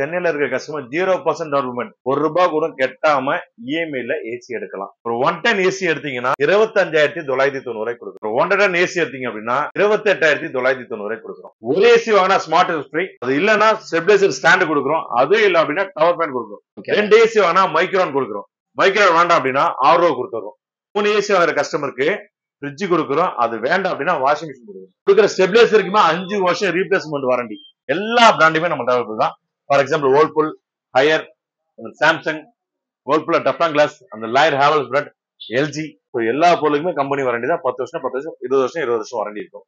சென்னையில இருக்க customer 0% down ₹1 கூட கட்டாம இஎம்ஐல ஏசி எடுக்கலாம். ஒரு 110 ஏசி எடுத்தீங்கன்னா 25,990 கொடுக்குறோம். 110 ஏசி எடுத்தீங்க அப்படின்னா 28,990 கொடுக்குறோம். ஒரு ஏசி வாங்கினா ஸ்மார்ட் ஃப்ரீ, அது இல்லன்னா ஸ்டெபிலைசர் ஸ்டாண்ட் கொடுக்குறோம். அதுவும் இல்ல அப்படின்னா டவர் பேன் கொடுக்குறோம். 2 ஏசி வாங்கினா மைக்ரோன் கொடுக்குறோம். மைக்ரோன் வேண்டாம் அப்படின்னா RO கொடுத்துறோம். 3 ஏசி வாங்குற கஸ்டமருக்கு ஃப்ரிட்ஜ் கொடுக்குறோம். அது வேண்டாம் அப்படின்னா வாஷிங் மிஷின் கொடுக்குறோம். கொடுக்குற ஸ்டெபிலைசருக்குமே 5 வருஷம் ரீப்ளேஸ்மெண்ட் வாரண்டி. எல்லா பிராண்டுமே நம்ம அவைலபிள் தான். For example Whirlpool, Haier, Samsung, Whirlpool Teflon glass, அந்த லாயர் ஹேவல்ஸ் பிராண்ட், எல்ஜி, எல்லா பொருளுக்குமே கம்பெனி வாரண்டி தான். 10 வருஷம் 10 வருஷம் 20 வருஷம் 20 வருஷம் வாரண்டி இருக்கும்.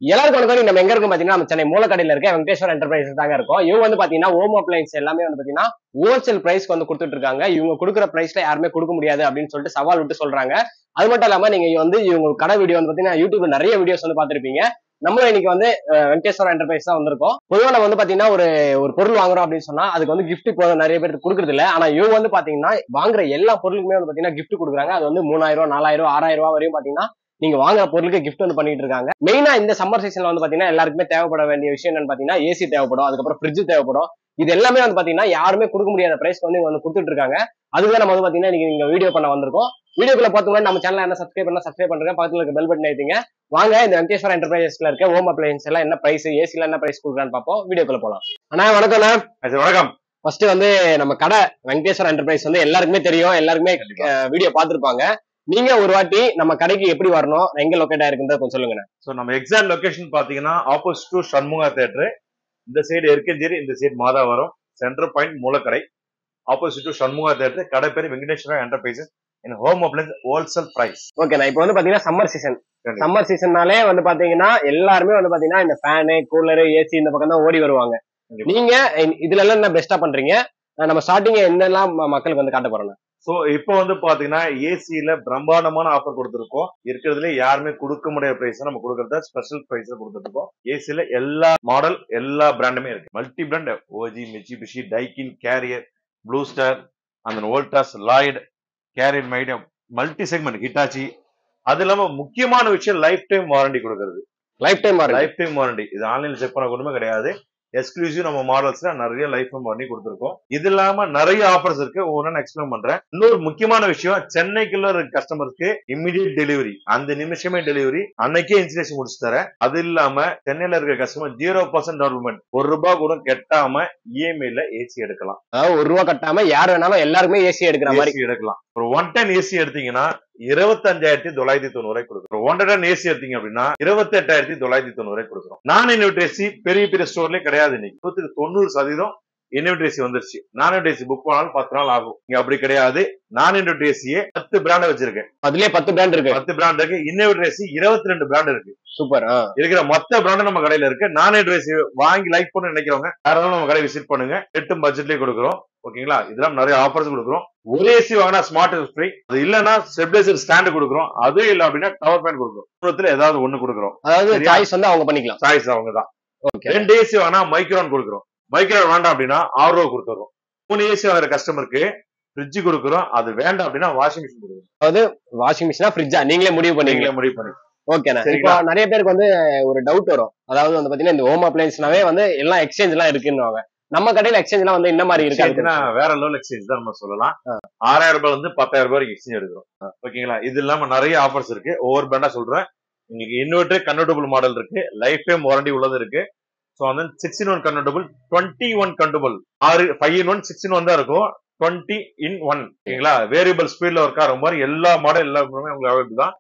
எல்லாருக்கும் வணக்கம். நம்ம எங்க இருக்கோம் பாத்தீங்கன்னா நம்ம சென்னை மூலக்கடையில இருக்க வெங்கடேஸ்வர என்டர்பிரைசஸ் தாங்க இருக்கும். இவங்க வந்து பாத்தீங்கன்னா ஹோம் அப்ளையன்ஸ் எல்லாமே வந்து பாத்தீங்கன்னா ஹோல்சேல் பிரைஸ்க்கு வந்து கொடுத்துட்டு இருக்காங்க. இவங்க கொடுக்குற பிரைஸ்ல யாருமே கொடுக்க முடியாது அப்படின்னு சொல்லிட்டு சவால் விட்டு சொல்றாங்க. அது மட்டும் இல்லாம நீங்க வந்து இவங்க கடை வீடியோ வந்து பாத்தீங்கன்னா யூடியூப்ல நிறைய வீடியோஸ் வந்து பாத்திருப்பீங்க. நம்மளும் இன்னைக்கு வந்து வெங்கடேஸ்வர என்டர்பிரைஸ் தான் வந்திருக்கோம். பொதுவாக நம்ம வந்து பாத்தீங்கன்னா ஒரு பொருள் வாங்குறோம் அப்படின்னு சொன்னா அதுக்கு வந்து கிஃப்ட் இப்போ நிறைய பேருக்கு கொடுக்குறது இல்ல. ஆனா இவங்க வந்து பாத்தீங்கன்னா வாங்குற எல்லா பொருளுக்குமே வந்து பாத்தீங்கன்னா கிஃப்ட் கொடுக்குறாங்க. அது வந்து 3000, 4000, 6000 வரையும் பாத்தீங்கன்னா நீங்க வாங்குற பொருளுக்கு கிஃப்ட் வந்து பண்ணிட்டு இருக்காங்க. மெயினா இந்த சம்மர் சீசன்ல வந்து பாத்தீங்கன்னா எல்லாருக்குமே தேவைப்பட வேண்டிய விஷயம் என்னன்னு பாத்தீங்கன்னா ஏசி தேவைப்படும், அதுக்கப்புறம் ஃப்ரிட்ஜ் தேவைப்படும். இது எல்லாமே வந்து பாத்தீங்கன்னா யாருமே கொடுக்க முடியாத பிரைஸ் வந்து இவங்க வந்து கொடுத்துட்டு இருக்காங்க. அதுதான் நம்ம வந்து பாத்தீங்கன்னா நீங்க வீடியோ பண்ண வந்திருக்கோம். வீடியோக்குள்ள பார்த்து நம்ம சேனல் என்ன சப்ஸ்கிரைப் பண்றேன், பக்கத்துல இருக்க பெல் பட்டன் ஏத்திங்க. வாங்க இந்த வெங்கடேஸ்வர என்டர்பிரைசஸ்ல இருக்க ஹோம் அப்ளையன்ஸ் எல்லாம் என்ன பிரைஸ், ஏசில என்ன பிரைஸ் கொடுக்குறான்னு பார்ப்போம். வீடியோக்குள்ள போலாம். அண்ணா வணக்கம். வணக்கம். ஃபர்ஸ்ட் வந்து நம்ம கடை வெங்கடேஸ்வர என்டர்பிரைஸ் வந்து எல்லாருக்குமே தெரியும், எல்லாருக்குமே வீடியோ பார்த்திருப்பாங்க. நீங்க ஒரு வாட்டி நம்ம கடைக்கு எப்படி வரணும், எங்க லொகேட் ஆயிருக்குன்றத கொஞ்சம் சொல்லுங்க. சோ நம்ம எக்ஸாக்ட் லொகேஷன் பாத்தீங்கன்னா ஆப்போசிட் டு சண்முகா தியேட்டர், இந்த சைடு எர்கஞ்சேரி, இந்த side Madhavaram, centre point Moolakadai, opposite to Shanmuga theatre. கடை பேர் Venkateswara enterprises in home appliances wholesale price. Okay, நான் இப்போ வந்து பாத்தீங்கன்னா சம்மர் சீசன்னாலே வந்து பாத்தீங்கன்னா எல்லாருமே வந்து பாத்தீங்கன்னா இந்த ஃபேனு, கூலரு, ஏசி இந்த பக்கம் தான் ஓடி வருவாங்க. நீங்க இதுல எல்லாம் என்ன பெஸ்டா பண்றீங்க? நம்ம ஸ்டார்டிங் என்னெல்லாம் மக்களுக்கு வந்து காட்ட போறோம். சோ இப்போ வந்து பாத்தீங்கன்னா ஏசில பிரம்மாண்டமான ஆஃபர் கொடுத்திருக்கோம். இருக்கிறதுல யாருமே கொடுக்க முடியாத பிரைஸ் நம்ம கொடுக்கறத ஸ்பெஷல் பிரைஸ்ல கொடுத்துருக்கோம். ஏசில எல்லா மாடல் எல்லா பிராண்டுமே இருக்கு. Multi brand OG, Mitsubishi, Daikin, Carrier, Blue Star, அந்த Voltas, Lloyd, Carrier, Midea, multi segment, Hitachi. அது இல்லாம முக்கியமான விஷயம் லைஃப் டைம் வாரண்டி கொடுக்கறது. லைஃப் டைம் வாரண்டி இது ஆன்லைன்ல செக் பண்ண ஒண்ணுமே கிடையாது. எக்ஸ்க்ளூசிவ் நம்ம மாடல்ஸ்ல நிறைய லைஃப் டைம் வாரண்டி கொடுத்திருக்கோம். இது இல்லாம நிறைய ஆஃபர்ஸ் இருக்கு, ஒவ்வொன்னு எக்ஸ்பிளைன் பண்றேன். இன்னொரு முக்கியமான விஷயம், சென்னைக்குள்ள இருக்க கஸ்டமருக்கு இமிடியேட் டெலிவரி, அந்த நிமிஷமே டெலிவரி, அன்னைக்கே இன்ஸ்டலேஷன் முடிச்சு தரேன். அது இல்லாம சென்னையில இருக்க கஸ்டமர் 0% டவுன் ₹1 கூட கட்டாம இஎம்ஐல ஏசி எடுக்கலாம். அதாவது ₹1 கட்டாம யார் வேணாலும் எல்லாருமே ஏசி எடுக்கிற மாதிரி எடுக்கலாம். ஒரு 110 ஏசி எடுத்தீங்கன்னா 25,990 கொடுக்குறோம். 110 ஏசி எடுத்தீங்க அப்படின்னா 28,990 கொடுக்குறோம். நான் இன்வெர்டர் ஏசி பெரிய பெரிய ஸ்டோர்லயே கிடையாது. இன்னைக்கு 90% இன்வெர்டர் ஏசி வந்துருச்சு. நான் இன்வெர்டர் ஏசி புக் பண்ணாலும் 10 நாள் ஆகும். இங்க அப்படி கிடையாது. நான் இன்வெர்டர் ஏசியே 10 பிராண்ட் வச்சிருக்கேன். அதுலயே 10 பிராண்ட் இருக்கு. 10 பிராண்ட் இருக்கு. இன்வெர்டர் ஏசி 22 பிராண்ட் இருக்கு. சூப்பர். இருக்கிற மொத்த பிராண்ட் நம்ம கடையில இருக்கு. நான் இன்வெர்டர் ஏசி வாங்கி லைக் பண்ண நினைக்கிறவங்க யாராலும் நம்ம கடை விசிட் பண்ணுங்க. 8 பட்ஜெட்லயே கொடுக்குறோம். ஓகேங்களா? இதெல்லாம் நிறைய ஆஃபர்ஸ் கொடுக்குறோம். ஒரு ஏசி வாங்கினா ஸ்மார்ட் ஃப்ரீ, அது இல்லன்னா ஸ்டெபிலைசர் ஸ்டாண்ட் கொடுக்குறோம். அதுவும் இல்ல அப்படின்னா டவர் பேன் கொடுக்குறோம். ஏதாவது ஒண்ணு கொடுக்குறோம். அதாவது சாய்ஸ் வந்து அவங்க பண்ணிக்கலாம். சாய்ஸ் அவங்க தான். 2 ஏசி வாங்கினா மைக்ரோன் கொடுக்குறோம். மைக்ரோன் வேண்டாம் அப்படின்னா RO கொடுத்துறோம். 3 ஏசி வாங்குற கஸ்டமருக்கு ஃப்ரிட்ஜ் கொடுக்குறோம். அது வேண்டாம் அப்படின்னா வாஷிங் மிஷின் கொடுக்குறோம். அதாவது வாஷிங் மிஷினா ஃப்ரிட்ஜா நீங்களே முடிவு பண்ணி. ஓகேண்ணா. இப்போ நிறைய பேருக்கு வந்து ஒரு டவுட் வரும். அதாவது வந்து பாத்தீங்கன்னா இந்த ஹோம் அப்ளையன்ஸ்னாவே வந்து எல்லாம் எக்ஸ்சேஞ்ச் எல்லாம் இருக்குன்னு. நம்ம கடையில எக்ஸ்சேஞ்ச் எல்லாம் வந்து என்ன மாதிரி இருக்கு? வேற லெவல் எக்ஸ்சேஞ்ச் தான் நம்ம சொல்லலாம். ₹6000 வந்து ₹10,000 எக்ஸ்சேஞ்ச் எடுக்கிறோம். ஓகேங்களா? இது இல்லாம நிறைய ஆஃபர்ஸ் இருக்கு. ஒவ்வொரு பிராண்டா சொல்றேன். உங்களுக்கு இன்வெர்டர் கன்வெர்டபிள் மாடல் இருக்கு, லைஃப் டைம் வாரண்டி உள்ளது இருக்கு. சோ வந்து 6-in-1 convertible, 20-in-1 convertible, 5-in-1 6-in-1 தான் இருக்கும். 20-in-1 ஓகேங்களா? வேரியபிள் ஸ்பீட்ல ஒர்க் ஆகிற மாதிரி எல்லா மாடல் எல்லா உங்களுக்கு அவைலபிள் தான்.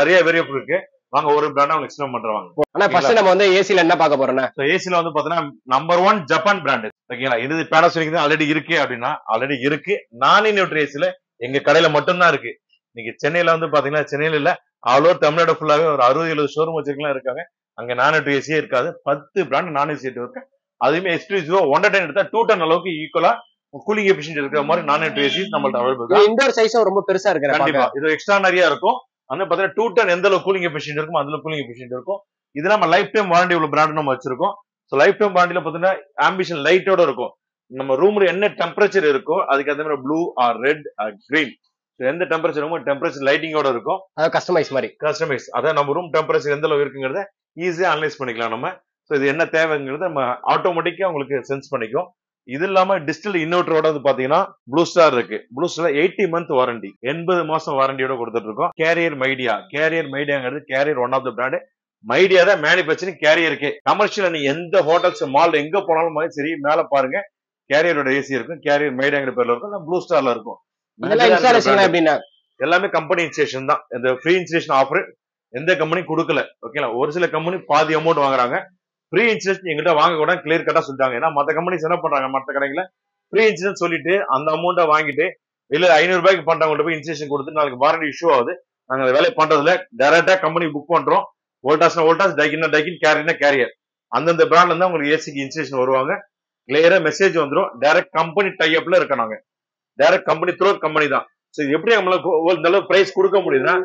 நிறைய வேரியபிள் இருக்கு. வாங்க ஒரு பிராண்டா உங்களுக்கு எக்ஸ்பிளைன் பண்றாங்க. ஆனா ஃபர்ஸ்ட் நம்ம வந்து ஏசில என்ன பார்க்க போறோம்னா, ஏசில வந்து பாத்தீங்கன்னா நம்பர் 1 ஜப்பான் பிராண்ட். ஓகேங்களா? இது பேனாசோனிக் தான் ஆல்ரெடி இருக்கு அப்படின்னா ஆல்ரெடி இருக்கு. நான் இன்வெர்டர் ஏசில எங்க கடையில மட்டும் தான் இருக்கு. நீங்க சென்னையில வந்து பாத்தீங்கன்னா சென்னையில இல்ல ஆல் ஓவர் தமிழ்நாடு ஃபுல்லாவே ஒரு 60-70 ஷோரூம் வச்சிருக்கலாம் இருக்காங்க. அங்க நான் இன்வெர்டர் ஏசியே இருக்காது. 10 பிராண்ட் நான் ஏசி இருக்கு. அதுவுமே எக்ஸ்க்ளூசிவா 110 எடுத்தா 210 அளவுக்கு ஈக்குவலா கூலிங் எஃபிஷியன்ட் இருக்கிற மாதிரி நான் இன்வெர்டர் ஏசி நம்மள்ட்ட அவைலபிள் தான். இன்டோர் சைஸும் ரொம்ப பெருசா இருக்கு. கண்டிப்பா இது எக்ஸ்ட்ரா நிறைய இருக்கும். வந்து பாத்தீங்கன்னா 210 எந்த அளவு கூலிங் எஃபிஷியன்ட் இருக்கும் அதுல கூலிங் எஃபிஷியன்ட் இருக்கும். இது நம்ம லைஃப் டைம் வாரண்டி உள்ள பிராண்ட் நம்ம வச்சிருக்கோம். சோ லைஃப் டைம் வாரண்டில பாத்தீங்கன்னா ஆம்பிஷன் லைட்டோட இருக்கும். நம்ம ரூம்ல என்ன டெம்பரேச்சர் இருக்கோ அதுக்கு அந்த மாதிரி blue or red or green, எந்த டெம்பரேச்சர் டெம்பரேச்சர் லைட்டிங்கோட இருக்கும். அது கஸ்டமைஸ் மாதிரி. கஸ்டமைஸ் அதான் நம்ம ரூம் டெம்பரேச்சர் எந்த அளவு இருக்குங்கிறத ஈஸியா அனலைஸ் பண்ணிக்கலாம் நம்ம. சோ இது என்ன தேவைங்கிறத நம்ம ஆட்டோமேட்டிக்கா உங்களுக்கு சென்ஸ் பண்ணிக்கும். இது இல்லாம டிஜிட்டல் இன்வெர்டரோட வந்து பாத்தீங்கன்னா ப்ளூ ஸ்டார் இருக்கு. ப்ளூ ஸ்டார் 80 மந்த் வாரண்டி, 80 மாசம் வாரண்டியோட கொடுத்துட்டு இருக்கோம். கேரியர் மைடியா, கேரியர் மைடியாங்கிறது Carrier one of the brand. Midea தான் மேனுபேக்சரிங் கேரியருக்கு. கமர்ஷியல் நீங்க எந்த ஹோட்டல்ஸ் மால் எங்க போனாலும் சரி மேல பாருங்க கேரியரோட ஏசி இருக்கும். கேரியர் மைடியாங்கிற பேர்ல இருக்கும், ப்ளூ ஸ்டார்ல இருக்கும். எல்லாமே கம்பெனி இன்ஸ்டேஷன் தான். இந்த ஃப்ரீ இன்ஸ்டேஷன் ஆஃபர் எந்த கம்பெனி கொடுக்கல. ஓகேங்களா, ஒரு சில கம்பெனி பாதி அமௌண்ட் வாங்குறாங்க. ஃப்ரீ இன்சூரன்ஸ் எங்கிட்ட வாங்க கூட கிளியர் கட்டா சொல்லிட்டாங்க. ஏன்னா மத்த கம்பெனிஸ் என்ன பண்றாங்க, மத்த கடைகளை ஃப்ரீ இன்சூரன்ஸ் சொல்லிட்டு அந்த அமௌண்ட்டை வாங்கிட்டு இல்ல 500 ரூபாய்க்கு பண்றவங்கள்ட்ட போய் இன்சூரன்ஸ் கொடுத்து நாளைக்கு வாரண்டி இஷ்யூ ஆகுது. நாங்க அந்த வேலையை பண்றதுல டைரக்டா கம்பெனி புக் பண்றோம். வோல்டாஸ்னா வோல்டாஸ், டைக்கின்னா டைக்கின், கேரியர்னா கேரியர். அந்தந்த பிராண்ட்ல இருந்தா உங்களுக்கு ஏசிக்கு இன்சூரன்ஸ் வருவாங்க. கிளியரா மெசேஜ் வந்துடும். டைரக்ட் கம்பெனி டைப்ல இருக்க நாங்க. டைரக்ட் கம்பெனி த்ரூ கம்பெனி தான். சோ எப்படி நம்மளுக்கு இந்த அளவு பிரைஸ் கொடுக்க முடியுதுன்னா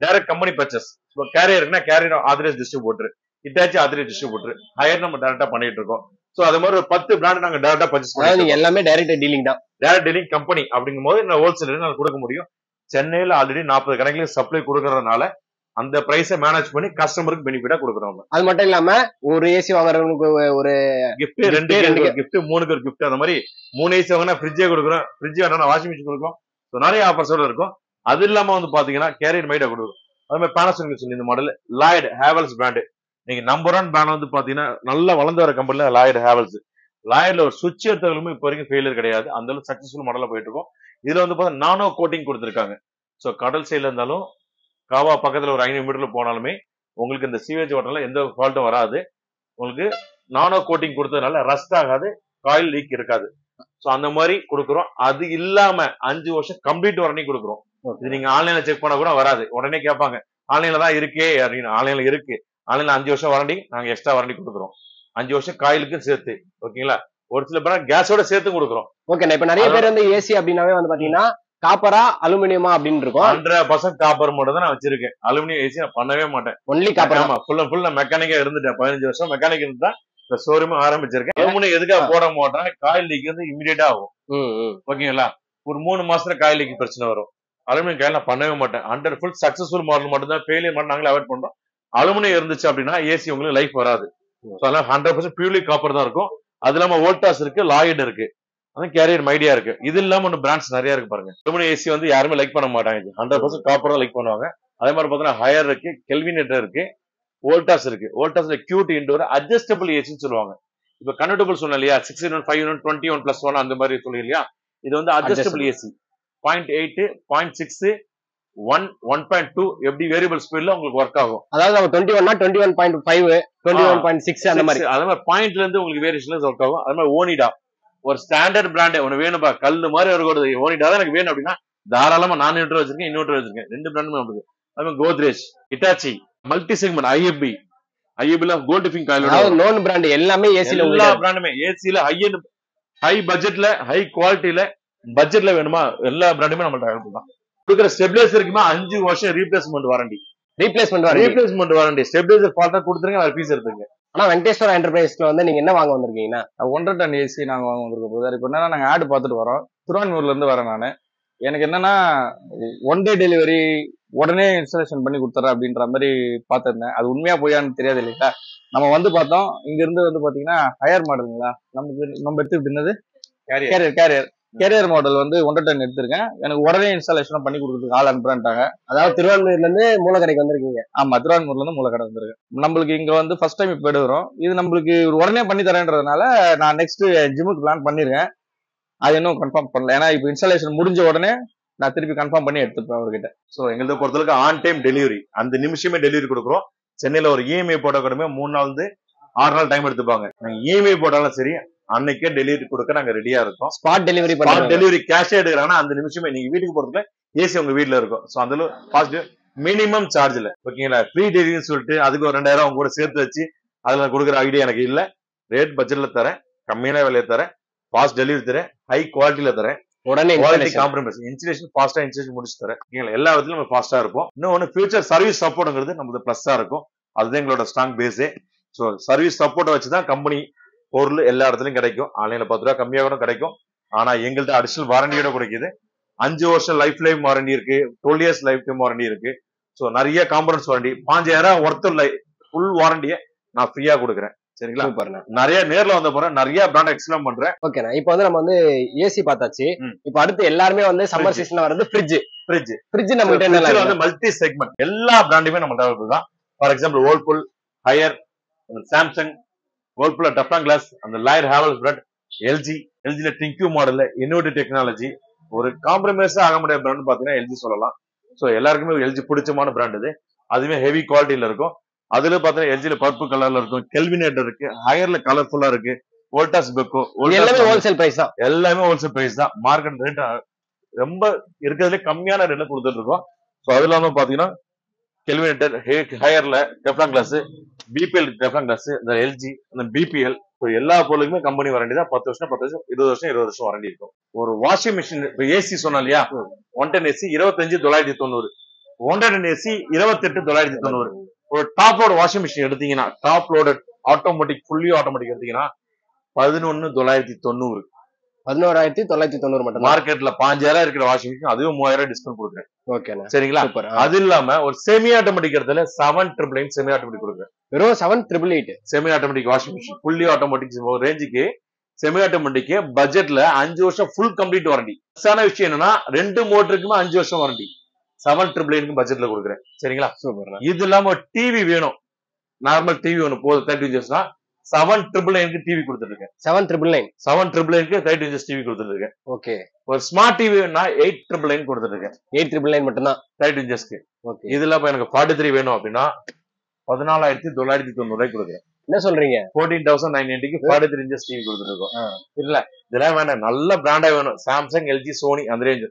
டைரக்ட் கம்பெனி பர்ச்சேஸ். இப்போ கேரியர்னா Carrier authorised distributor, Hitachi authorised distributor, Haier நம்ம டைரக்டா பண்ணிட்டு இருக்கோம். சோ அது மாதிரி ஒரு 10 பிராண்ட் நாங்க டைரக்டா பர்ச்சேஸ் பண்ணுவோம். எல்லாமே டைரக்ட் டீலிங் தான். டைரக்ட் டீலிங் கம்பெனி அப்படிங்கும் போது நான் ஹோல்சேல் நான் கொடுக்க முடியும். சென்னையில ஆல்ரெடி 40 கணக்குல சப்ளை கொடுக்கறதுனால அந்த பிரைஸை மேனேஜ் பண்ணி கஸ்டமருக்கு பெனிஃபிட்டா கொடுக்குறோம். அது மட்டும் இல்லாம ஒரு ஏசி வாங்குறவங்களுக்கு ஒரு கிஃப்ட், 2 கிஃப்ட், 3 கிஃப்ட், அந்த மாதிரி 3 ஏசி வாங்கினா ஃப்ரிட்ஜே கொடுக்குறோம். ஃப்ரிட்ஜ் வேணா வாஷிங் மிஷின் கொடுக்கும். நிறைய ஆஃபர்ஸோட இருக்கும். அது இல்லாம வந்து பாத்தீங்கன்னா கேரியர் மைடா கொடுக்கும். அது மாதிரி பேனாசோனிக் சொல்லி இந்த மாடல் லாய்டு ஹேவல்ஸ் பிராண்ட். நீங்க நம்பர் 1 பிராண்ட் வந்து பாத்தீங்கன்னா நல்லா வளர்ந்து வர கம்பெனில லாய்டு ஹேவல்ஸ். லாய்டுல ஒரு சுவிட்ச் எடுத்தவங்களும் இப்போ வரைக்கும் ஃபெயிலியர் கிடையாது. அந்த அளவுக்கு சக்சஸ்ஃபுல் மாடலா போயிட்டு இருக்கும். இதுல வந்து பார்த்தா நானோ கோட்டிங் கொடுத்துருக்காங்க. ஸோ கடல் சைட்ல இருந்தாலும் காவா பக்கத்துல ஒரு 500 மீட்டர்ல போனாலுமே உங்களுக்கு இந்த சீவேஜ் வாட்டர்ல எந்த ஃபால்ட்டும் வராது. உங்களுக்கு நானோ கோட்டிங் கொடுத்ததுனால ரஸ்ட் ஆகாது, காயில் லீக் இருக்காது. ஸோ அந்த மாதிரி கொடுக்குறோம். அது இல்லாம 5 வருஷம் கம்ப்ளீட் வாரண்டி கொடுக்குறோம். இது நீங்க ஆன்லைன்ல செக் பண்ண கூட வராது. உடனே கேட்பாங்க ஆன்லைன்ல தான் இருக்கே அப்படின்னு. ஆன்லைன்ல இருக்கு. ஆன்லைன்ல 5 வருஷம் வாரண்டி நாங்க எக்ஸ்ட்ரா வாரண்டி கொடுக்குறோம். 5 வருஷம் காயிலுக்கு சேர்த்து. ஓகேங்களா, ஒரு சில பேர் கேஸோட சேர்த்து கொடுக்குறோம். ஓகே, இப்ப நிறைய பேர் வந்து ஏசி அப்படின்னாவே வந்து பாத்தீங்கன்னா காப்பரா அலுமினியமா அப்படின்னு இருக்கும். 100% காப்பர் மட்டும் தான் நான் வச்சிருக்கேன். அலுமினியம் ஏசி நான் பண்ணவே மாட்டேன். Only copper. ஆமா, ஃபுல் நான் மெக்கானிக்கா இருந்துட்டேன். 15 வருஷம் மெக்கானிக் இருந்தா இந்த ஷோரூம் ஆரம்பிச்சிருக்கேன். அலுமினியம் எதுக்காக போட மாட்டேன், காயில் லீக் வந்து இமிடியேட்டா ஆகும். ஓகேங்களா, ஒரு 3 மாசத்துல காயில் லீக் பிரச்சனை வரும். அலுமினியம் காயில் நான் பண்ணவே மாட்டேன். 100 ஃபுல் சக்சஸ்ஃபுல் மாடல் மட்டும் தான். ஃபெயிலியர் மாடல் நாங்களே அவாய்ட் பண்றோம். அலுமினியம் இருந்துச்சு அப்படின்னா ஏசி உங்களுக்கு லைஃப் வராது. அதனால 100% பியூர்லி காப்பர் தான் இருக்கும். அது இல்லாம வோல்டாஸ் இருக்கு, லாய்டு இருக்கு, கேரியர் மைடியா இருக்கு. இது இல்லாம ஒன்று பிராண்ட்ஸ் நிறைய இருக்கு பாருங்க. அலுமினியம் ஏசி வந்து யாருமே லைக் பண்ண மாட்டாங்க. 100% காப்பர் தான் லைக் பண்ணுவாங்க. அதே மாதிரி பாத்தீங்கன்னா ஹையர் இருக்கு, கெல்வினேட்டர் இருக்கு, வோல்டாஸ் இருக்கு. வோல்டாஸ்ல கியூட் இன்டோர் அட்ஜஸ்டபிள் ஏசின்னு சொல்லுவாங்க. இப்ப கன்வெர்டபிள் சொன்ன இல்லையா, 6 யூனிட், 5 யூனிட், 21+1 அந்த மாதிரி சொல்லி இல்லையா. இது வந்து அட்ஜஸ்டபிள் ஏசி. 0.8, 0.6, 1, 1.2 எப்படி வேரியபிள் ஸ்பீட்ல உங்களுக்கு ஒர்க் ஆகும். அதாவது 21 21.5, 21.6 அந்த மாதிரி. அதே மாதிரி பாயிண்ட்ல இருந்து உங்களுக்கு வேரியேஷன்ல ஒர்க் ஆகும். அதே மாதிரி ஓனிடா ஒரு ஸ்டாண்டர்ட் பிராண்ட் ஒன்னு வேணும்பா, கல்லு மாதிரி ஒரு ஓனிடா தான் எனக்கு வேணும் அப்படின்னா தாராளமா நான் இன்வெர்டர் வச்சிருக்கேன், இன்வெர்டர் வச்சிருக்கேன். 2 பிராண்டுமே நமக்கு. அதே மாதிரி கோத்ரேஜ், ஹிட்டாச்சி, மல்டி செக்மெண்ட், ஐஎப்பில கோல்ட் ஃபிங் காயிலோட நோன் பிராண்ட் எல்லாமே ஏசில, எல்லா பிராண்டுமே ஏசில ஹை பட்ஜெட்ல, ஹை குவாலிட்டியில, பட்ஜெட்ல வேணுமா எல்லா பிராண்டுமே நம்மள்ட்ட அவைலபிள் தான். கொடுக்குற ஸ்டெபிலைசருக்குமே 5 வருஷம் replacement warranty. Replacement warranty. Stabiliser ஃபால்ட்டா கொடுத்துருங்க, வேற பீஸ் எடுத்துங்க. ஆனா வெங்கடேஸ்வரா என்டர்பிரைஸ்ல வந்து நீங்க என்ன வாங்க வந்திருக்கீங்கன்னா 1.5 டன் ஏசி நாங்க வாங்க வந்திருக்கோம். இப்போ என்னன்னா நாங்க ஆடு பார்த்துட்டு வரோம். திருவான்மூர்ல இருந்து வரேன் நானு. எனக்கு என்னன்னா 1 டே டெலிவரி, உடனே இன்ஸ்டாலேஷன் பண்ணி கொடுத்துறேன் அப்படின்ற மாதிரி பார்த்துருந்தேன். அது உண்மையா போயான்னு தெரியாது இல்லைங்களா. நம்ம வந்து பார்த்தோம், இங்க இருந்து வந்து பாத்தீங்கன்னா ஹையர் மாடலுங்களா நம்ம எடுத்துக்கிட்டு இருந்தது கேரியர் மாடல் வந்து 1.5 டன் எடுத்திருக்கேன். எனக்கு உடனே இன்ஸ்டாலேஷன் பண்ணி கொடுக்குறதுக்கு ஆள் அனுப்புறான்ட்டாங்க. அதாவது திருவான்மூர்ல இருந்து மூலக்கடைக்கு வந்திருக்கீங்க? ஆமா, திருவான்மூர்ல இருந்து மூலக்கடை வந்திருக்கு. நம்மளுக்கு இங்க வந்து ஃபர்ஸ்ட் டைம் இப்ப எடுக்கிறோம். இது நம்மளுக்கு உடனே பண்ணி தரேன்றதுனால நான் நெக்ஸ்ட் ஜிம்முக்கு பிளான் பண்ணிருக்கேன். அது இன்னும் கன்ஃபார்ம் பண்ணல. ஏன்னா இப்போ இன்ஸ்டாலேஷன் முடிஞ்ச உடனே நான் திருப்பி கன்ஃபார்ம் பண்ணி எடுத்துப்பேன் அவர்கிட்ட. ஸோ எங்களுக்கு பொறுத்தளவுக்கு ஆன் டைம் டெலிவரி, அந்த நிமிஷமே டெலிவரி கொடுக்குறோம். சென்னையில ஒரு இஎம்ஐ போட்ட கூடமே 3 நாள் 6 நாள் டைம் எடுத்துப்பாங்க. நாங்க இஎம்ஐ போட்டாலும் சரி அன்னைக்கே டெலிவரி கொடுக்க நாங்க ரெடியா இருக்கோம். ஸ்பாட் டெலிவரி கேஷ் எடுக்கிறாங்கன்னா அந்த நிமிஷமே நீங்க வீட்டுக்கு போறதுல ஏசி உங்க வீட்டுல இருக்கும். ஸோ அந்த பாசிட்டிவ் மினிமம் சார்ஜ்ல. ஓகேங்களா, ஃப்ரீ டெலிவரின்னு சொல்லிட்டு அதுக்கு ஒரு 2000 அவங்க கூட சேர்த்து வச்சு அதுல கொடுக்குற ஐடியா எனக்கு இல்ல. ரேட் பட்ஜெட்ல தரேன், கம்மியான விலையை தரேன், ஃபாஸ்ட் டெலிவரி தரேன், ஹை குவாலிட்டியில தரேன், உடனே குவாலிட்டி காம்ப்ரமைஸ், இன்ஸ்டலேஷன் ஃபாஸ்டா இன்ஸ்டலேஷன் முடிச்சு தரேன். எல்லா விதத்திலும் நம்ம ஃபாஸ்டா இருப்போம். இன்னொன்னு ஃபியூச்சர் சர்வீஸ் சப்போர்ட்ங்கிறது நமக்கு பிளஸ்ஸா இருக்கும். அதுதான் எங்களோட ஸ்ட்ராங் பேஸே. ஸோ சர்வீஸ் சப்போர்ட்டை வச்சுதான் கம்பெனி பொருள் எல்லா இடத்துலயும் கிடைக்கும். ஆன்லைன்ல 10 ரூபா கம்மியாக கூட கிடைக்கும். ஆனா எங்கள்கிட்ட அடிஷனல் வாரண்டியோட கிடைக்குது. 5 வருஷம் லைஃப் டைம் வாரண்டி இருக்கு, 12 இயர்ஸ் லைஃப் டைம் வாரண்டி இருக்கு. ஸோ நிறைய காம்பனன்ஸ் வாரண்டி, 5000 ஒர்த் ஃபுல் வாரண்டியை நான் ஃப்ரீயா கொடுக்குறேன். சரிங்களா? சூப்பர்ண்ணா. நிறைய நேர்ல வந்த போறேன், நிறைய பிராண்ட் எக்ஸ்பிளைன் பண்றேன். ஓகேண்ணா. இப்போ வந்து நம்ம வந்து ஏசி பார்த்தாச்சு. ம். இப்போ அடுத்து எல்லாருமே வந்து சம்மர் சீசன்ல வர்றது ஃப்ரிட்ஜ். ஃப்ரிட்ஜ் நம்ம கிட்ட என்ன ஃப்ரிட்ஜ்ல வந்து மல்டி செக்மெண்ட் எல்லா பிராண்டுமே நம்ம அவைலபிள் தான். For example Whirlpool, Haier, Samsung, வேர்ல்பூல்ல டெஃப்லான் கிளாஸ், அந்த லாயர் ஹேவல்ஸ் பிராண்ட், எல்ஜில டிங்க்யூ மாடல்ல இன்னோவேட்டிவ் டெக்னாலஜி, ஒரு காம்ப்ரமைஸா ஆக முடியாத பிராண்ட் பாத்தீங்கன்னா எல்ஜி சொல்லலாம். சோ எல்லாருக்குமே எல்ஜி பிடிச்சமான பிராண்ட் இது. அதுவே ஹெவி குவாலிட்டியில இருக்கும். அதுல பாத்தீங்கன்னா எல்ஜில பர்பிள் கலர்ல இருக்கும், கெல்வினேட்டர் இருக்கு, ஹையர்ல கலர்ஃபுல்லா இருக்கு, வோல்டாஸ் பெக்கோ, எல்லாமே ஹோல்சேல் பிரைஸ் தான். எல்லாமே ஹோல்சேல் பிரைஸ் தான். மார்க்கெட் ரேட் ரொம்ப இருக்கிறதுல கம்மியான ரேட்ல கொடுத்துட்டு இருக்கோம். சோ அது இல்லாம பாத்தீங்கன்னா கெல்வினேட்டர், ஹையர்ல Teflon glass, BPL Teflon glass, இந்த எல்ஜி, இந்த பிபிஎல், எல்லா பொருளுக்குமே கம்பெனி வாரண்டி தான். 10 வருஷம் 10 வருஷம் 20 வருஷம் 20 வருஷம் வாரண்டி இருக்கும். ஒரு வாஷிங் மிஷின் இப்ப ஏசி சொன்னா இல்லையா, 110 ஏசி 25,990, 110 ஏசி 28,990. ஒரு டாப் லோட் வாஷிங் மிஷின் எடுத்தீங்கன்னா, top load automatic fully automatic எடுத்தீங்கன்னா 11,990. 11,990 மட்டும். மார்க்கெட்ல 5,000 இருக்கிற வாஷிங் மிஷின் அதுவும் 3,000 டிஸ்கவுண்ட் கொடுக்குறேன். ஓகேண்ணா. சரிங்களா? சூப்பர். அது இல்லாம ஒரு செமி ஆட்டோமேட்டிக் இடத்துல 7,999 செமி ஆட்டோமேட்டிக் கொடுக்குறேன். வெறும் 7,888 semi automatic washing machine fully automatic ரேஞ்சுக்கு செமி ஆட்டோமேட்டிக் பட்ஜெட்ல 5 வருஷம் ஃபுல் கம்ப்ளீட் வாரண்டி. விஷயம் என்னன்னா 2 மோட்டருக்குமே 5 வருஷம் வாரண்டி 7,999 பட்ஜெட்ல கொடுக்குறேன். சரிங்களா? சூப்பர். இது இல்லாம டிவி வேணும், நார்மல் டிவி ஒன்று போதும் 30 inches 7,999 டிவி கொடுத்துட்டு இருக்கேன். 7,999 30 inches டிவி கொடுத்துட்டு இருக்கேன். ஓகே. ஒரு ஸ்மார்ட் டிவி 8,999 கொடுத்துட்டு இருக்கேன். 8,999 மட்டும் தான் 30 inchesக்கு. ஓகே. இதுல இப்ப எனக்கு 43 வேணும் அப்படின்னா 14,990 கொடுக்குறேன். என்ன சொல்றீங்க? 14,990க்கு 43 inches டிவி கொடுத்துட்டு இருக்கோம். இல்ல இதெல்லாம் வேணாம், நல்ல பிராண்டா வேணும், சாம்சங், எல்ஜி, சோனி அந்த ரேஞ்ச்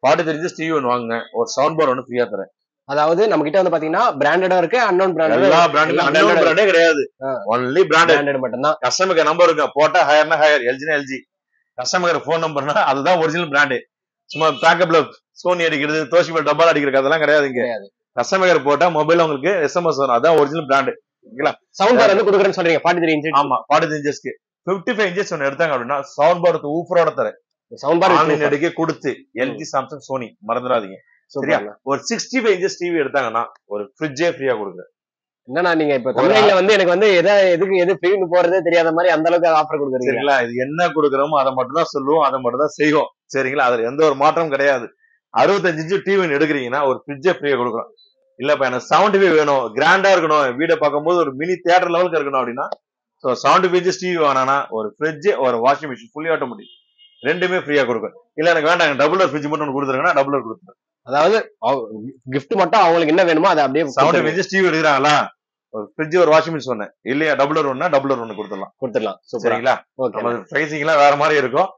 43 inches டிவி ஒன்று வாங்குங்க, ஒரு சவுண்ட் பார் ஒன்று ஃப்ரீயா தரேன். அதாவது நம்ம கிட்ட வந்து பாத்தீங்கன்னா பிராண்டடா இருக்கு, அன்னோன் பிராண்டட், எல்லா பிராண்டும் அன்னோன் பிராண்டே கிடையாது, ஒன்லி பிராண்டட் மட்டும் தான். கஸ்டமருக்கு நம்பர் இருக்கு, போட்டா ஹையர்னா ஹையர், எல்ஜினா எல்ஜி, கஸ்டமருக்கு போன் நம்பர்னா அதுதான் ஒரிஜினல் பிராண்டு. சும்மா பேக்கப்ல சோனி அடிக்கிறது, தோஷிபா டப்பால் அடிக்கிறது அதெல்லாம் கிடையாதுங்க. கஸ்டமர் போட்டா மொபைல் உங்களுக்கு எஸ்எம்எஸ் வரும், அதான் ஒரிஜினல் பிராண்டு. ஓகேங்களா? சவுண்ட் பார் வந்து கொடுக்குறேன்னு சொல்றீங்க 43 inches. ஆமா 43 inchesக்கு 55 inches ஒன்னு எடுத்தாங்க அப்படின்னா சவுண்ட் பார் ஊஃபரோட தரேன். சவுண்ட் பார் ஆன்லைன் எடுக்க கொடுத்து எல்ஜி, சாம்சங், சோனி மறந்துடாதீங்க. சரியா? ஒரு 65 inches டிவி எடுத்தாங்கன்னா ஒரு ஃப்ரிட்ஜே ஃப்ரீயா கொடுக்குறேன். என்னன்னா நீங்க இப்ப தமிழ்ல வந்து எனக்கு வந்து எது ஃப்ரீன்னு போறதே தெரியாத மாதிரி அந்த அளவுக்கு ஆஃபர் கொடுக்குறீங்க. சரிங்களா? இது என்ன கொடுக்குறோமோ அதை மட்டும் தான் சொல்லுவோம், அதை மட்டும் தான் செய்வோம். சரிங்களா? அதுல எந்த ஒரு மாற்றமும் கிடையாது. 65 inch டிவி எடுக்கிறீங்கன்னா ஒரு ஃப்ரிட்ஜே ஃப்ரீயா கொடுக்குறோம். இல்லப்பா எனக்கு 75 வேணும், கிராண்டா இருக்கணும், வீடை பார்க்கும்போது ஒரு மினி தியேட்டர் லெவலுக்கு இருக்கணும் அப்படின்னா 75 inches டிவி வேணானா ஒரு ஃப்ரிட்ஜ், ஒரு வாஷிங் மிஷின் ஃபுல்லி ஆட்டோமேட்டிக் ரெண்டுமே ஃப்ரீயா கொடுக்கும். இல்ல எனக்கு வேண்டாம் டபுள் டோர் ஃப்ரிட்ஜ் மட்டும் கொடுத்துருங்கன்னா டபுள் டோர் கொடுத்துருவேன். அதாவது கிஃப்ட் மட்டும் அவங்களுக்கு என்ன வேணுமோ அதை அப்படியே 75 inches டிவி எடுக்கிறாங்களா, ஒரு ஃப்ரிட்ஜ், ஒரு வாஷிங் மிஷின் சொன்னேன் இல்லையா, டபுள் டோர் ஒன்னா டபுள் டோர் ஒன்னு கொடுத்துடலாம். சரிங்களா? நம்ம பிரைசிங் எல்லாம் வேற மாதிரி இருக்கும்.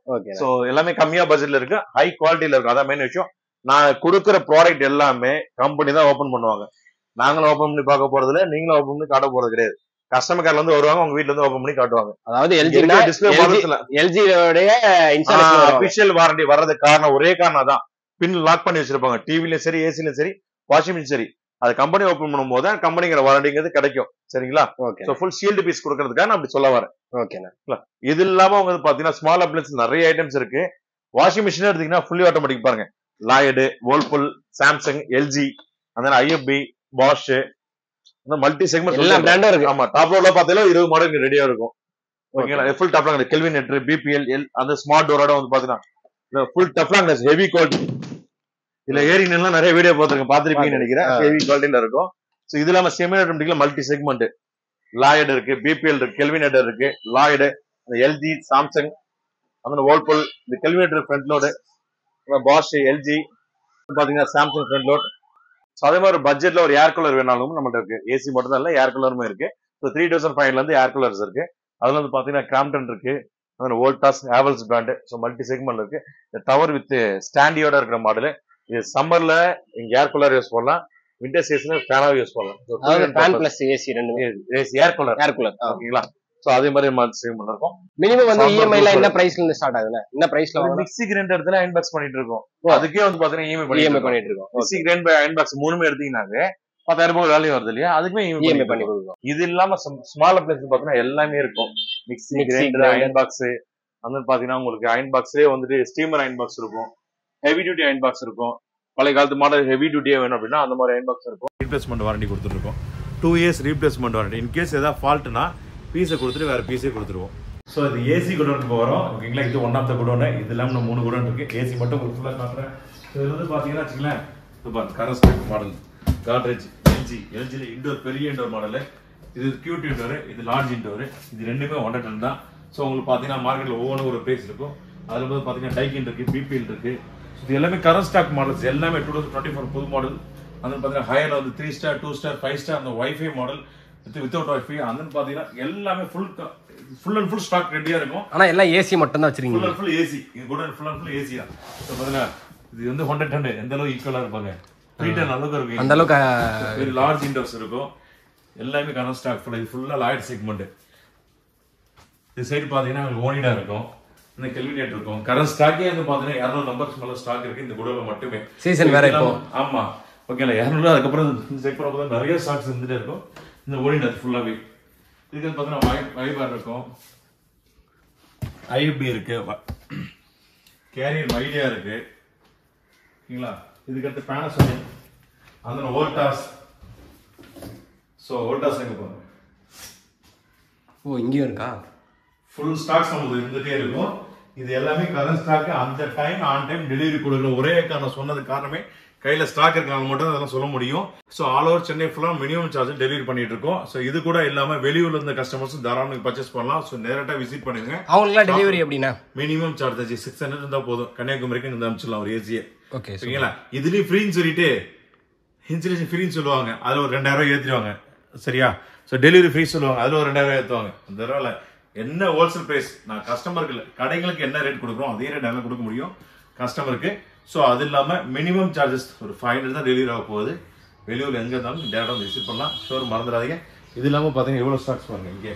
சோ எல்லாமே கம்மியா பட்ஜெட்ல இருக்கு, ஹை குவாலிட்டியில இருக்கும். அதான் மெயின் விஷயம். நான் கொடுக்குற ப்ராடக்ட் எல்லாமே கம்பெனி தான் ஓபன் பண்ணுவாங்க. நாங்களும் ஓபன் பண்ணி பார்க்க போறது இல்ல, நீங்களும் ஓபன் பண்ணி காட்ட போறது கிடையாது. கஸ்டமர் கேர்ல இருந்து வருவாங்க, உங்க வீட்ல இருந்து ஓபன் பண்ணி காட்டுவாங்க. அதாவது எல்ஜி அபிஷியல் வாரண்டி வர்றதுக்கு காரணம் ஒரே காரணம் தான், பின் லாக் பண்ணி வச்சிருப்பாங்க. டிவிலயும் சரி, ஏசிலயும் சரி, வாஷிங் மிஷின் சரி, அது கம்பெனி ஓபன் பண்ணும் போது கம்பெனிங்கிற வாரண்டிங்கிறது கிடைக்கும். சரிங்களா? ஃபுல் ஷீல்டு பீஸ் கொடுக்கறதுக்காக நான் அப்படி சொல்ல வரேன். இது இல்லாம உங்களுக்கு பாத்தீங்கன்னா ஸ்மால் அப்ளையன்ஸ் நிறைய ஐட்டம்ஸ் இருக்கு. வாஷிங் மிஷின் எடுத்தீங்கன்னா ஃபுல்லி ஆட்டோமேட்டிக் பாருங்க, லாய்டு, வேர்ல்பூல், சாம்சங், எல்ஜி, அந்த ஐஎஃப்பி, பாஷ், இந்த மல்டி செக்மெண்ட் எல்லா பிராண்டும் இருக்கு. ஆமா டாப் லோட்ல பாத்தீங்கன்னா 20 மாடல் ரெடியா இருக்கும். ஓகேங்களா? ஃபுல் டாப்லாங் கெல்வினேட்டர், பிபிஎல், அந்த ஸ்மார்ட் டோரோட வந்து பாத்தீங்கன்னா ஃபுல் டாப்லாங் ஹெவி குவாலிட்டி. இதுல ஏரிங்லாம் நிறைய வீடியோ பாத்துருப்பீங்கன்னு நினைக்கிறேன். ஹெவி குவாலிட்டியில இருக்கும். சோ இது இல்லாம செமி ஆட்டோமேட்டிக்ல மல்டி செக்மெண்ட் லாய்டு இருக்கு, பிபிஎல் இருக்கு, கெல்வினேட்டர் இருக்கு, லாய்டு, எல்ஜி, சாம்சங், அந்த வேர்ல்பூல், இந்த Kelvinator front load, Bosch, LG பாத்தீங்கன்னா சாம்சங் ஃப்ரண்ட் லோட். அதே மாதிரி பட்ஜெட்ல ஒரு ஏர் கூலர் வேணாலும் நம்மள்ட்ட இருக்கு. ஏசி மட்டும் தான் இல்ல, ஏர் கூலருமே இருக்கு. 3,500 இருந்து ஏர் கூலர்ஸ் இருக்கு. அதுல வந்து பாத்தீங்கன்னா கிராம்டன் இருக்கு, Voltas, Havells brand. Multi segment இருக்கு. டவர் வித் ஸ்டாண்டியோட இருக்கிற மாடல். இது சம்மர்ல இங்க ஏர் கூலர் யூஸ் பண்ணலாம், விண்டர் சீசன்ல ஃபேனா யூஸ் பண்ணலாம். ஃபேன் பிளஸ் ஏசி ரெண்டுமே. ஏசி ஏர் கூலர் ஓகேங்களா? சோ அதே மாதிரி செக்மெண்ட் இருக்கும். மினிமம் வந்து இஎம்ஐல என்ன பிரைஸ்ல இருந்து ஸ்டார்ட் ஆகுதுல, என்ன பிரைஸ்ல மிக்ஸி கிரைண்டர் இடத்துல அயன் பாக்ஸ் பண்ணிட்டு இருக்கோம். அதுக்கே வந்து பாத்தீங்கன்னா இஎம்ஐ பண்ணிட்டு இருக்கோம். மிக்ஸி கிரைண்டர், அயன் பாக்ஸ் மூணுமே எடுத்தீங்கன்னாங்க 10,000 ரூபாய் வேல்யூ வருது இல்லையா, அதுக்குமே இஎம்ஐ பண்ணி கொடுக்கும். இது இல்லாம ஸ்மால் அப்ளையன்ஸ் பாத்தீங்கன்னா எல்லாமே இருக்கும். மிக்ஸி கிரைண்டர், அயன் பாக்ஸ், அந்த பாத்தீங்கன்னா உங்களுக்கு அயன் பாக்ஸ்லயே வந்துட்டு ஸ்டீமர் அயன் பாக்ஸ் இருக்கும், ஹெவி டியூட்டி அயன் பாக்ஸ் இருக்கும். பழைய காலத்து மாடல் ஹெவி டியூட்டியே வேணும் அப்படின்னா அந்த மாதிரி அயன் பாக்ஸ் இருக்கும். ரீப்ளேஸ்மெண்ட் வாரண்டி கொடுத்துட்டு இருக்கோம். 2 years ரீப்ளேஸ்மெண்ட் வாரண்டி. இன்கேஸ் ஏதாவது ஃபால்ட்னா பீஸை கொடுத்துட்டு வேற பீஸே கொடுத்துருவோம். ஸோ இது ஏசி குடோனுக்கு வரோம் ஓகேங்களா. இது ஒன் ஆஃப் த குடோனு. இது இல்லாமல் 3 குடோன் இருக்கு. ஏசி மட்டும் உங்களுக்கு ஃபுல்லாக காட்டுறேன். இது வந்து பார்த்தீங்கன்னா வச்சுங்களேன், இப்போ கரஸ்டெக் மாடல் காட்ரேஜ் எல்ஜியில் இண்டோர் பெரிய இண்டோர் மாடலு. இது கியூட் இண்டோரு, இது லார்ஜ் இண்டோரு. இது ரெண்டுமே 100 டன் தான். ஸோ உங்களுக்கு பார்த்தீங்கன்னா மார்க்கெட்டில் ஒவ்வொன்றும் ஒரு ப்ரைஸ் இருக்கும். அதில் வந்து பார்த்தீங்கன்னா டைக்கின் இருக்கு, பிபிஎல் இருக்கு. இது எல்லாமே கரண்ட் ஸ்டாக் மாடல்ஸ், எல்லாமே 2024 புது மாடல். அது பார்த்தீங்கன்னா ஹையர் வந்து 3 ஸ்டார் 2 ஸ்டார் 5 ஸ்டார் அந்த வைஃபை மாடல் வித்தவுட் வைஃபை. அது பார்த்தீங்கன்னா எல்லாமே ஃபுல் அண்ட் ஃபுல் ஸ்டாக் ரெடியா இருக்கும். ஆனா எல்லாம் ஏசி மட்டும் தான் வச்சிருக்கீங்க. Full and full AC. இது கூட ஃபுல் அண்ட் ஃபுல் ஏசி தான். ஸோ பார்த்தீங்கன்னா இது வந்து 100 டன் எந்த அளவுக்கு ஈக்குவலா இருப்பாங்க, 3 டன் அளவுக்கு இருக்கும். அந்த அளவுக்கு லார்ஜ் இண்டோர்ஸ் இருக்கும். எல்லாமே கரண்ட் ஸ்டாக் ஃபுல். இது ஃபுல்லா லாய்ட் செக்மெண்ட். இந்த சைடு பார்த்தீங்கன்னா ஓனிடா இருக்கும், இந்த கெல்வினேட் இருக்கும். கரண்ட் ஸ்டாக்கே வந்து பார்த்தீங்கன்னா 200 நம்பர்ஸ் மேல ஸ்டாக் இருக்கு இந்த குடோல மட்டுமே. சீசன் வேற இப்போ. ஆமா ஓகேல 200. அதுக்கப்புறம் செக் பண்ணும்போது நிறைய ஸ்டாக்ஸ் இருந்துட்டே இருக்கும். இந்த ஓனிடா ஃபுல்லாவே இதுக்கு பார்த்தீங்கன்னா வைபார் இருக்கும், ஐஎஃப்பி இருக்கு, கேரியர் மைடியா இருக்கு ஓகேங்களா. இதுக்கு அடுத்து பேனசோனிக், அந்த வோல்டாஸ். ஸோ வோல்டாஸ் எங்க போறோம். ஓ இங்கேயும் இருக்கா. ஃபுல் ஸ்டாக்ஸ் நமக்கு இருந்துட்டே இருக்கும். இது எல்லாமே கரண்ட் ஸ்டாக். அந்த டைம் ஆன் டைம் டெலிவரி கொடுக்குற ஒரே காரணம் சொன்னது காரணமே கையில ஸ்டாக் இருக்காங்க மட்டும் அதெல்லாம் சொல்ல முடியும். ஸோ ஆல் ஓவர் சென்னை ஃபுல்லா மினிமம் சார்ஜ் டெலிவரி பண்ணிட்டு இருக்கோம். ஸோ இது கூட இல்லாம வெளியூர்ல இருந்த கஸ்டமர்ஸ் தாராளமாக பர்ச்சேஸ் பண்ணலாம். ஸோ நேரட்டா விசிட் பண்ணுங்க. அவங்களுக்கு டெலிவரி எப்படின்னா மினிமம் சார்ஜ் 600 இருந்தா போதும். கன்னியாகுமரிக்கு இங்க அனுப்பிச்சிடலாம் ஒரு ஏசியே. ஓகே ஓகேங்களா. இதுலயும் ஃப்ரீன்னு சொல்லிட்டு இன்சுலேஷன் ஃப்ரீன்னு சொல்லுவாங்க, அதுல ஒரு 2000 ஏற்றிடுவாங்க. சரியா. ஸோ டெலிவரி ஃப்ரீ சொல்லுவாங்க, அதுல ஒரு 2000 ஏற்றுவாங்க. அந்த தடவை என்ன ஹோல்சேல் பிரைஸ் நான் கஸ்டமருக்கு கடைகளுக்கு என்ன ரேட் கொடுக்குறோம் அதே ரேட் எல்லாம் கொடுக்க முடியும் கஸ்டமருக்கு. ஸோ அது இல்லாமல் மினிமம் சார்ஜஸ் ஒரு 500 தான் டெலிவரி ஆக போகுது. வெளியூர் எங்கே இருந்தாலும் டேரக்டாக வந்து விசிட் பண்ணலாம். ஷோர் மறந்துடாதீங்க. இது இல்லாமல் பார்த்தீங்கன்னா எவ்வளோ ஸ்டாக்ஸ் பாருங்க. இங்கே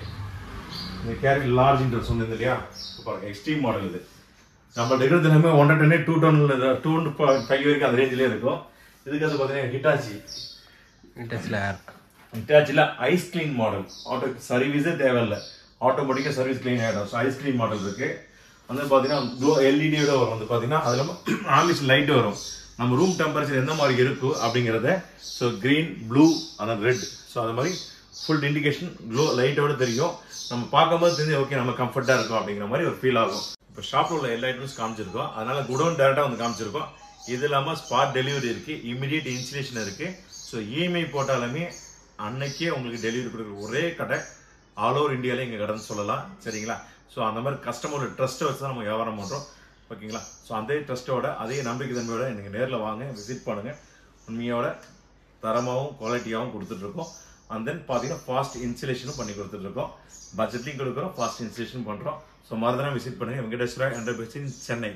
இந்த கேரி லார்ஜ் இன்டர் சொன்னது இல்லையா, பாருங்க எக்ஸ்ட்ரீம் மாடல். இது நம்ம இருக்கிறது எல்லாமே 100 டன் 2 டன் 2.5 வரைக்கும் அந்த ரேஞ்சிலே இருக்கும். இதுக்கு வந்து பார்த்தீங்கன்னா ஹிட்டாச்சியில் ஐஸ் கிளீன் மாடல். ஆட்டோ சர்வீஸே தேவையில்லை, ஆட்டோமேட்டிக்காக சர்வீஸ் கிளீன் ஆகிடும். ஸோ ஐஸ் கிளீன் மாடல் இருக்கு. வந்து பார்த்தீங்கன்னா எல்இடியோட வரும். வந்து பார்த்தீங்கன்னா அதில் ஆம்பிஸ் லைட் வரும். நம்ம ரூம் டெம்பரேச்சர் எந்த மாதிரி இருக்கும் அப்படிங்கிறத. ஸோ கிரீன் ப்ளூ அதான் ரெட். ஸோ அது மாதிரி ஃபுல் இண்டிகேஷன் க்ளோ லைட்டோட தெரியும். நம்ம பார்க்கும்போது தெரிஞ்சு ஓகே நம்ம கம்ஃபர்ட்டாக இருக்கும் அப்படிங்கிற மாதிரி ஒரு ஃபீல் ஆகும். இப்போ ஷாப்பில் உள்ள எல்லா ஐட்டம்ஸ் காமிச்சிருக்கோம், அதனால குடோன் டேரெக்டாக வந்து காமிச்சிருக்கோம். இது இல்லாமல் ஸ்பாட் டெலிவரி இருக்கு, இமிடியேட் இன்ஸ்டலேஷன் இருக்கு. ஸோ இஎம்ஐ போட்டாலுமே அன்னைக்கே உங்களுக்கு டெலிவரி கொடுக்குற ஒரே கடை ஆல் ஓவர் இந்தியாவிலே எங்கள் கடைன்னு சொல்லலாம். சரிங்களா. ஸோ அந்த மாதிரி கஸ்டமரோட ட்ரஸ்ட்டை வச்சு தான் நம்ம வியாபாரம் பண்ணுறோம். ஓகேங்களா. ஸோ அதே ட்ரஸ்ட்டோட அதே நம்பிக்கை தன்மையோட நீங்கள் நேரில் வாங்க, விசிட் பண்ணுங்கள். உண்மையோட தரமாகவும் குவாலிட்டியாகவும் கொடுத்துட்ருக்கோம். அண்ட் தென் பார்த்தீங்கன்னா ஃபாஸ்ட் இன்ஸ்டலேஷனும் பண்ணி கொடுத்துட்ருக்கோம். பட்ஜெட்லையும் கொடுக்குறோம், ஃபாஸ்ட் இன்ஸ்டலேஷன் பண்ணுறோம். ஸோ மறந்துனா விசிட் பண்ணுங்கள். வெங்கடேஸ்வரா என்டர்பிரைஸ் சென்னை.